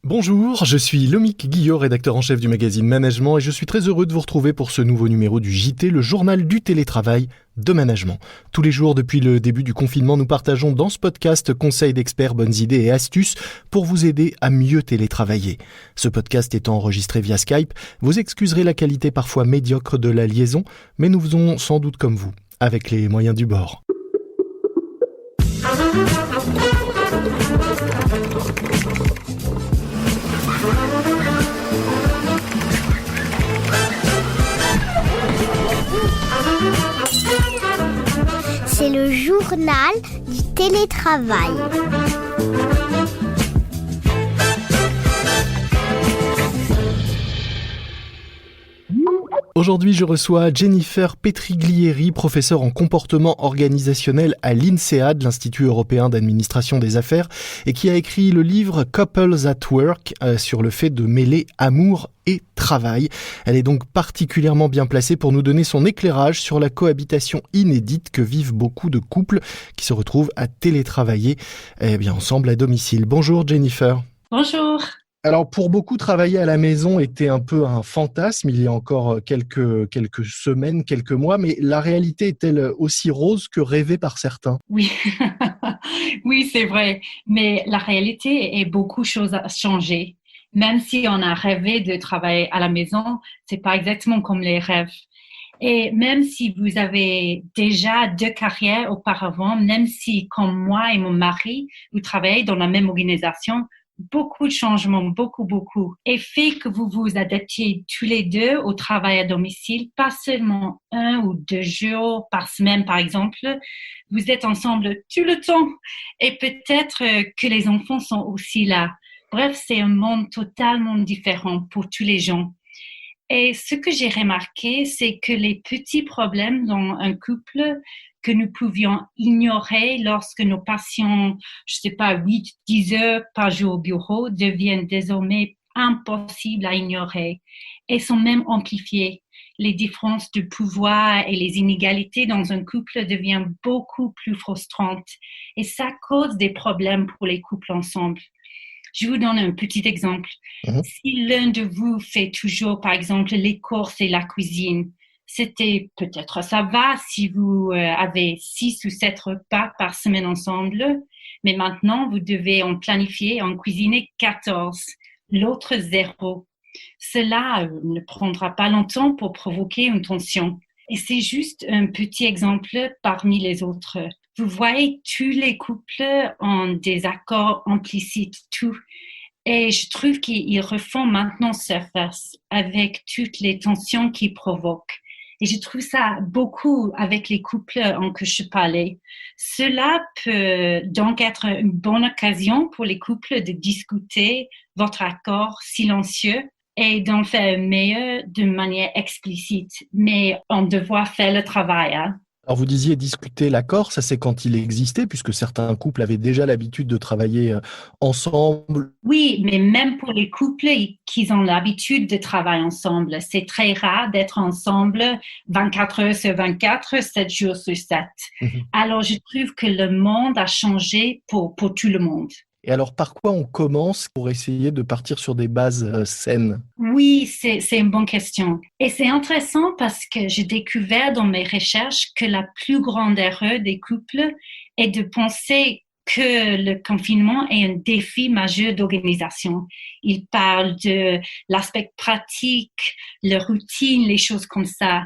Bonjour, je suis Lomique Guillot, rédacteur en chef du magazine Management et je suis très heureux de vous retrouver pour ce nouveau numéro du JT, le journal du télétravail de management. Tous les jours depuis le début du confinement, nous partageons dans ce podcast conseils d'experts, bonnes idées et astuces pour vous aider à mieux télétravailler. Ce podcast étant enregistré via Skype, vous excuserez la qualité parfois médiocre de la liaison, mais nous faisons sans doute comme vous, avec les moyens du bord. C'est le journal du télétravail. Aujourd'hui, je reçois Jennifer Petriglieri, professeure en comportement organisationnel à l'INSEAD, l'Institut européen d'administration des affaires, et qui a écrit le livre Couples at Work sur le fait de mêler amour et travail. Elle est donc particulièrement bien placée pour nous donner son éclairage sur la cohabitation inédite que vivent beaucoup de couples qui se retrouvent à télétravailler ensemble à domicile. Bonjour Jennifer. Bonjour. Alors pour beaucoup, travailler à la maison était un peu un fantasme il y a encore quelques semaines, quelques mois, mais la réalité est-elle aussi rose que rêvée par certains ? Oui, oui, c'est vrai. Mais la réalité est beaucoup de choses à changer. Même si on a rêvé de travailler à la maison, c'est pas exactement comme les rêves. Et même si vous avez déjà 2 carrières auparavant, même si comme moi et mon mari, vous travaillez dans la même organisation, beaucoup de changements, beaucoup, et fait que vous vous adaptiez tous les deux au travail à domicile, pas seulement 1 ou 2 jours par semaine, par exemple. Vous êtes ensemble tout le temps et peut-être que les enfants sont aussi là. Bref, c'est un monde totalement différent pour tous les gens. Et ce que j'ai remarqué, c'est que les petits problèmes dans un couple que nous pouvions ignorer lorsque nous passions, 8, 10 heures par jour au bureau, deviennent désormais impossibles à ignorer et sont même amplifiés. Les différences de pouvoir et les inégalités dans un couple deviennent beaucoup plus frustrantes et ça cause des problèmes pour les couples ensemble. Je vous donne un petit exemple. Si l'un de vous fait toujours, par exemple, les courses et la cuisine, ça va si vous avez 6 ou 7 repas par semaine ensemble, mais maintenant, vous devez en planifier, en cuisiner 14, l'autre 0. Cela ne prendra pas longtemps pour provoquer une tension. Et c'est juste un petit exemple parmi les autres. Vous voyez, tous les couples ont des accords implicites, tout. Et je trouve qu'ils refont maintenant surface avec toutes les tensions qu'ils provoquent. Et je trouve ça beaucoup avec les couples en que je parlais. Cela peut donc être une bonne occasion pour les couples de discuter votre accord silencieux et d'en faire meilleur de manière explicite. Mais on doit faire le travail. Alors vous disiez discuter l'accord, ça c'est quand il existait, puisque certains couples avaient déjà l'habitude de travailler ensemble. Oui, mais même pour les couples qui ont l'habitude de travailler ensemble, c'est très rare d'être ensemble 24 heures sur 24, 7 jours sur 7. Alors je trouve que le monde a changé pour tout le monde. Et alors, par quoi on commence pour essayer de partir sur des bases saines ? Oui, c'est une bonne question. Et c'est intéressant parce que j'ai découvert dans mes recherches que la plus grande erreur des couples est de penser que le confinement est un défi majeur d'organisation. Ils parlent de l'aspect pratique, la routine, les choses comme ça.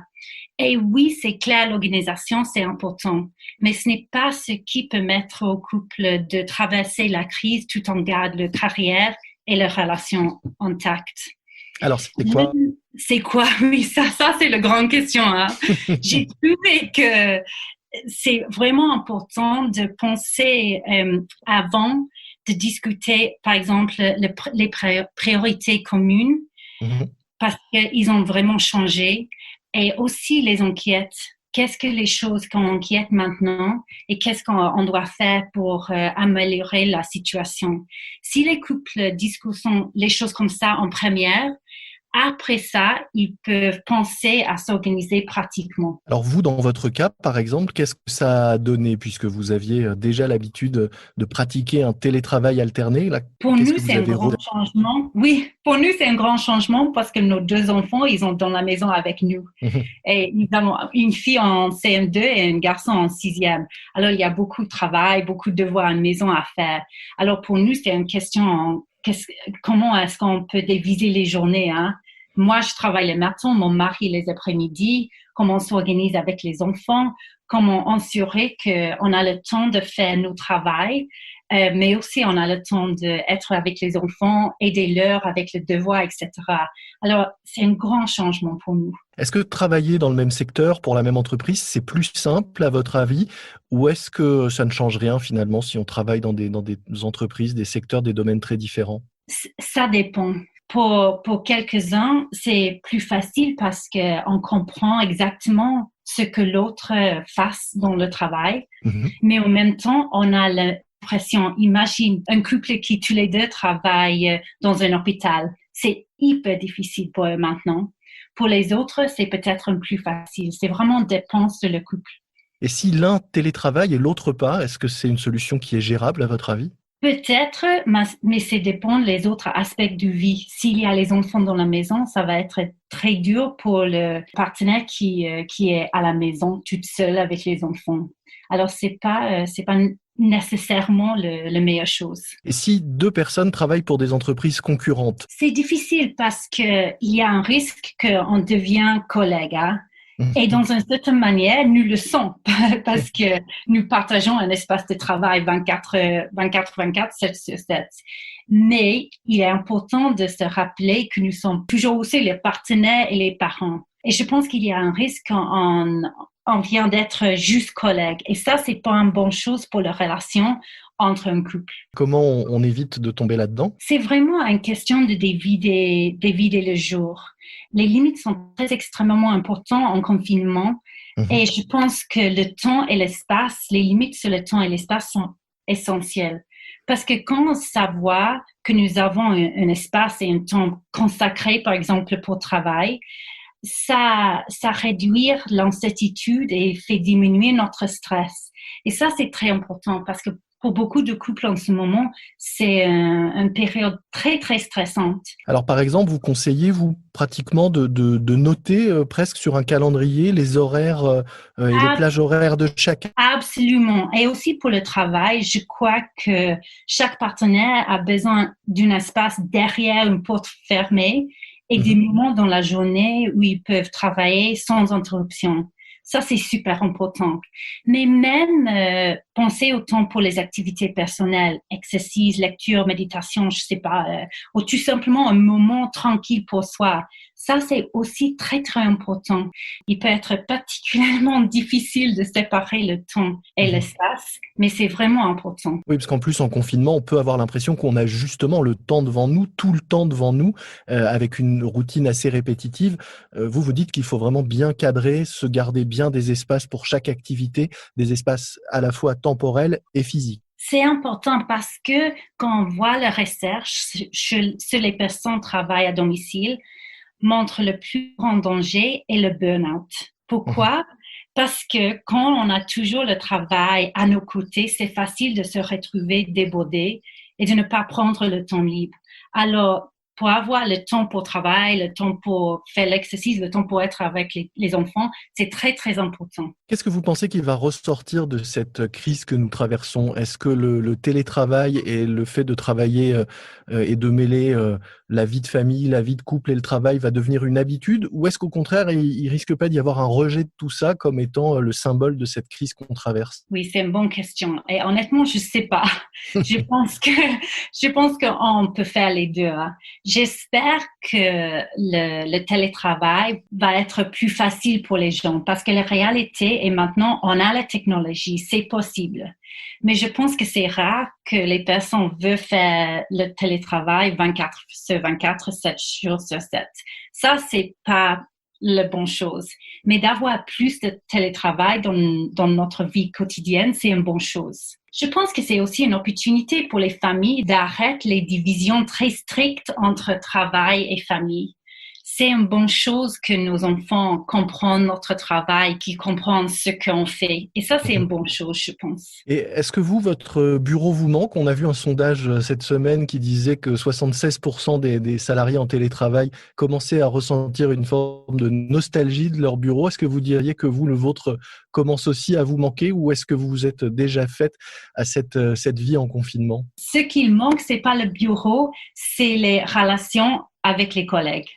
Et oui, c'est clair, l'organisation, c'est important, mais ce n'est pas ce qui peut permettre au couple de traverser la crise tout en gardant leur carrière et leurs relations intactes. Alors, c'est quoi ? C'est quoi? Oui, ça c'est la grande question. J'ai trouvé que c'est vraiment important de penser avant de discuter, par exemple, les priorités communes, parce qu'ils ont vraiment changé. Et aussi les enquêtes. Qu'est-ce que les choses qu'on enquête maintenant et qu'est-ce qu'on doit faire pour améliorer la situation? Si les couples discutent les choses comme ça en première, après ça, ils peuvent penser à s'organiser pratiquement. Alors vous, dans votre cas, par exemple, qu'est-ce que ça a donné puisque vous aviez déjà l'habitude de pratiquer un télétravail alterné? Là, Pour qu'est-ce nous, que c'est vous un avez grand changement. Oui, pour nous, c'est un grand changement parce que nos 2 enfants, ils sont dans la maison avec nous. Et nous avons une fille en CM2 et un garçon en 6e. Alors, il y a beaucoup de travail, beaucoup de devoirs à la maison à faire. Alors, pour nous, c'est une question, comment est-ce qu'on peut diviser les journées, hein? Moi, je travaille le matin, mon mari les après-midi, comment on s'organise avec les enfants, comment assurer qu'on a le temps de faire nos travails, mais aussi on a le temps d'être avec les enfants, aider-leur avec le devoir, etc. Alors, c'est un grand changement pour nous. Est-ce que travailler dans le même secteur pour la même entreprise, c'est plus simple à votre avis? Ou est-ce que ça ne change rien finalement si on travaille dans des entreprises, des secteurs, des domaines très différents? Ça dépend. Pour quelques-uns, c'est plus facile parce qu'on comprend exactement ce que l'autre fasse dans le travail. Mais en même temps, on a l'impression, imagine un couple qui tous les deux travaillent dans un hôpital. C'est hyper difficile pour eux maintenant. Pour les autres, c'est peut-être un plus facile. C'est vraiment dépense de le couple. Et si l'un télétravaille et l'autre pas, est-ce que c'est une solution qui est gérable à votre avis? Peut-être, mais ça dépend des autres aspects de vie. S'il y a les enfants dans la maison, ça va être très dur pour le partenaire qui est à la maison toute seule avec les enfants. Alors, c'est pas nécessairement la meilleure chose. Et si deux personnes travaillent pour des entreprises concurrentes? C'est difficile parce qu'il y a un risque qu'on devient collègue, hein? Et dans une certaine manière, nous le sommes parce que nous partageons un espace de travail 24/24, 7 sur 7. Mais il est important de se rappeler que nous sommes toujours aussi les partenaires et les parents. Et je pense qu'il y a un risque quand on vient d'être juste collègue. Et ça, c'est pas une bonne chose pour la relation entre un couple. Comment on évite de tomber là-dedans? C'est vraiment une question de divider le jour. Les limites sont très extrêmement importantes en confinement. Et je pense que le temps et l'espace, les limites sur le temps et l'espace sont essentielles. Parce que quand on savoir que nous avons un espace et un temps consacré, par exemple, pour travail, ça réduit l'incertitude et fait diminuer notre stress. Et ça, c'est très important parce que pour beaucoup de couples en ce moment, c'est une période très, très stressante. Alors, par exemple, vous conseillez, vous, pratiquement de noter presque sur un calendrier les horaires et les plages horaires de chacun? Absolument. Et aussi pour le travail, je crois que chaque partenaire a besoin d'un espace derrière une porte fermée et des moments dans la journée où ils peuvent travailler sans interruption. Ça, c'est super important. Mais même penser au temps pour les activités personnelles, exercices, lecture, méditation, je sais pas, ou tout simplement un moment tranquille pour soi. Ça, c'est aussi très, très important. Il peut être particulièrement difficile de séparer le temps et l'espace, mais c'est vraiment important. Oui, parce qu'en plus, en confinement, on peut avoir l'impression qu'on a justement le temps devant nous, tout le temps devant nous, avec une routine assez répétitive. Vous dites qu'il faut vraiment bien cadrer, se garder bien des espaces pour chaque activité, des espaces à la fois temporels et physiques. C'est important parce que quand on voit la recherche sur les personnes qui travaillent à domicile, montre le plus grand danger est le burn-out. Pourquoi? Parce que quand on a toujours le travail à nos côtés, c'est facile de se retrouver débordé et de ne pas prendre le temps libre. Alors, pour avoir le temps pour travailler, le temps pour faire l'exercice, le temps pour être avec les enfants, c'est très, très important. Qu'est-ce que vous pensez qu'il va ressortir de cette crise que nous traversons? Est-ce que le télétravail et le fait de travailler et de mêler la vie de famille, la vie de couple et le travail va devenir une habitude? Ou est-ce qu'au contraire, il risque pas d'y avoir un rejet de tout ça comme étant le symbole de cette crise qu'on traverse? Oui, c'est une bonne question. Et honnêtement, je sais pas. Je pense qu'on peut faire les deux, hein. J'espère que le télétravail va être plus facile pour les gens parce que la réalité est maintenant, on a la technologie, c'est possible. Mais je pense que c'est rare que les personnes veulent faire le télétravail 24 sur 24, 7 jours sur 7. Ça, c'est pas la bonne chose. Mais d'avoir plus de télétravail dans notre vie quotidienne, c'est une bonne chose. Je pense que c'est aussi une opportunité pour les familles d'arrêter les divisions très strictes entre travail et famille. c'est une bonne chose que nos enfants comprennent notre travail, qu'ils comprennent ce qu'on fait. Et ça, c'est une bonne chose, je pense. Et est-ce que votre bureau vous manque? On a vu un sondage cette semaine qui disait que 76% des salariés en télétravail commençaient à ressentir une forme de nostalgie de leur bureau. Est-ce que vous diriez que le vôtre commence aussi à vous manquer, ou est-ce que vous vous êtes déjà faite à cette vie en confinement? Ce qui manque, c'est pas le bureau, c'est les relations avec les collègues.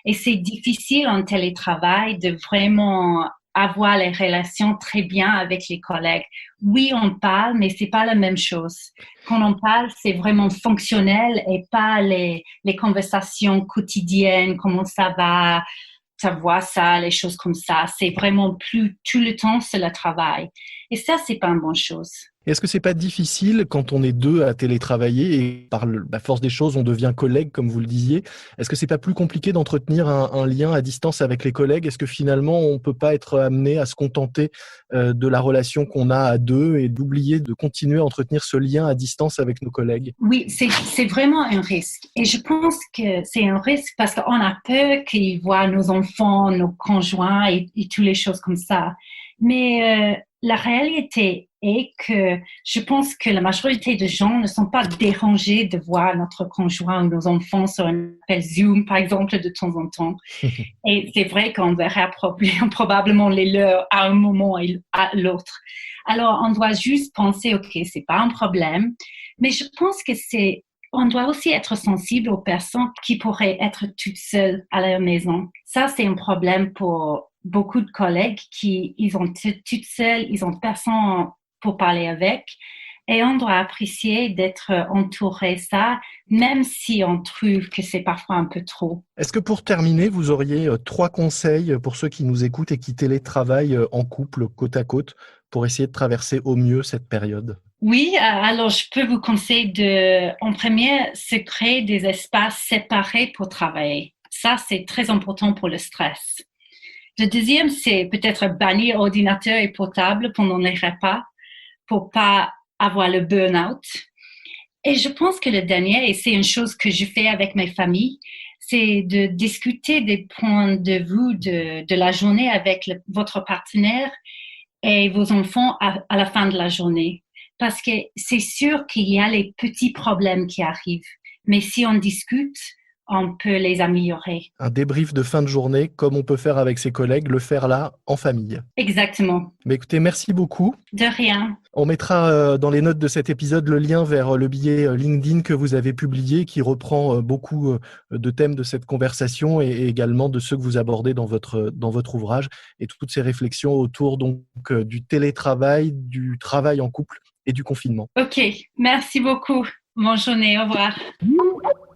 Et c'est difficile en télétravail de vraiment avoir les relations très bien avec les collègues. Oui, on parle, mais c'est pas la même chose. Quand on parle, c'est vraiment fonctionnel et pas les conversations quotidiennes, comment ça va, ça, les choses comme ça. C'est vraiment plus tout le temps, c'est le travail. Et ça, c'est pas une bonne chose. Est-ce que c'est pas difficile quand on est deux à télétravailler et par la force des choses, on devient collègue, comme vous le disiez? Est-ce que c'est pas plus compliqué d'entretenir un lien à distance avec les collègues? Est-ce que finalement, on peut pas être amené à se contenter de la relation qu'on a à deux et d'oublier de continuer à entretenir ce lien à distance avec nos collègues? Oui, c'est vraiment un risque. Et je pense que c'est un risque parce qu'on a peur qu'ils voient nos enfants, nos conjoints et toutes les choses comme ça. Mais la réalité est que je pense que la majorité des gens ne sont pas dérangés de voir notre conjoint ou nos enfants sur un appel Zoom, par exemple, de temps en temps. Et c'est vrai qu'on verra probablement les leurs à un moment et à l'autre. Alors, on doit juste penser, OK, c'est pas un problème. Mais je pense que on doit aussi être sensible aux personnes qui pourraient être toutes seules à leur maison. Ça, c'est un problème pour beaucoup de collègues ils ont toutes seules, ils ont personne pour parler avec. Et on doit apprécier d'être entouré ça, même si on trouve que c'est parfois un peu trop. Est-ce que pour terminer, vous auriez 3 conseils pour ceux qui nous écoutent et qui télétravaillent en couple, côte à côte, pour essayer de traverser au mieux cette période? Oui, alors je peux vous conseiller en premier, se créer des espaces séparés pour travailler. Ça, c'est très important pour le stress. Le deuxième, c'est peut-être bannir ordinateur et portable pendant les repas pour pas avoir le burn-out. Et je pense que le dernier, et c'est une chose que je fais avec mes familles, c'est de discuter des points de vue de la journée avec votre partenaire et vos enfants à la fin de la journée. Parce que c'est sûr qu'il y a les petits problèmes qui arrivent. Mais si on discute, on peut les améliorer. Un débrief de fin de journée, comme on peut faire avec ses collègues, le faire là, en famille. Exactement. Mais écoutez, merci beaucoup. De rien. On mettra dans les notes de cet épisode le lien vers le billet LinkedIn que vous avez publié, qui reprend beaucoup de thèmes de cette conversation et également de ceux que vous abordez dans votre ouvrage, et toutes ces réflexions autour donc du télétravail, du travail en couple et du confinement. Ok, merci beaucoup. Bonne journée, au revoir.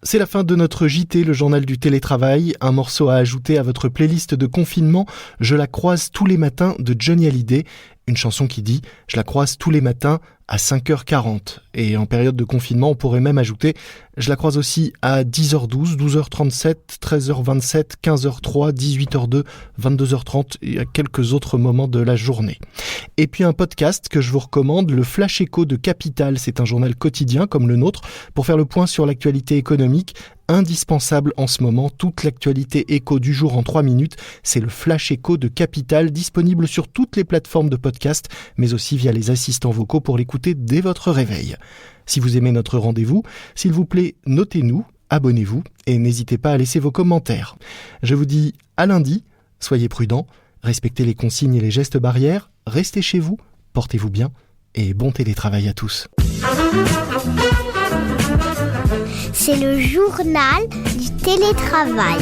C'est la fin de notre JT, le journal du télétravail. Un morceau à ajouter à votre playlist de confinement, Je la croise tous les matins de Johnny Hallyday. Une chanson qui dit « Je la croise tous les matins à 5h40 ». Et en période de confinement, on pourrait même ajouter « Je la croise aussi à 10h12, 12h37, 13h27, 15h03, 18h02, 22h30 et à quelques autres moments de la journée ». Et puis un podcast que je vous recommande, le Flash Écho de Capital. C'est un journal quotidien comme le nôtre pour faire le point sur l'actualité économique. Indispensable en ce moment, toute l'actualité éco du jour en 3 minutes, c'est le Flash Écho de Capital, disponible sur toutes les plateformes de podcast, mais aussi via les assistants vocaux pour l'écouter dès votre réveil. Si vous aimez notre rendez-vous, s'il vous plaît, notez-nous, abonnez-vous et n'hésitez pas à laisser vos commentaires. Je vous dis à lundi, soyez prudents, respectez les consignes et les gestes barrières, restez chez vous, portez-vous bien et bon télétravail à tous. C'est le journal du télétravail.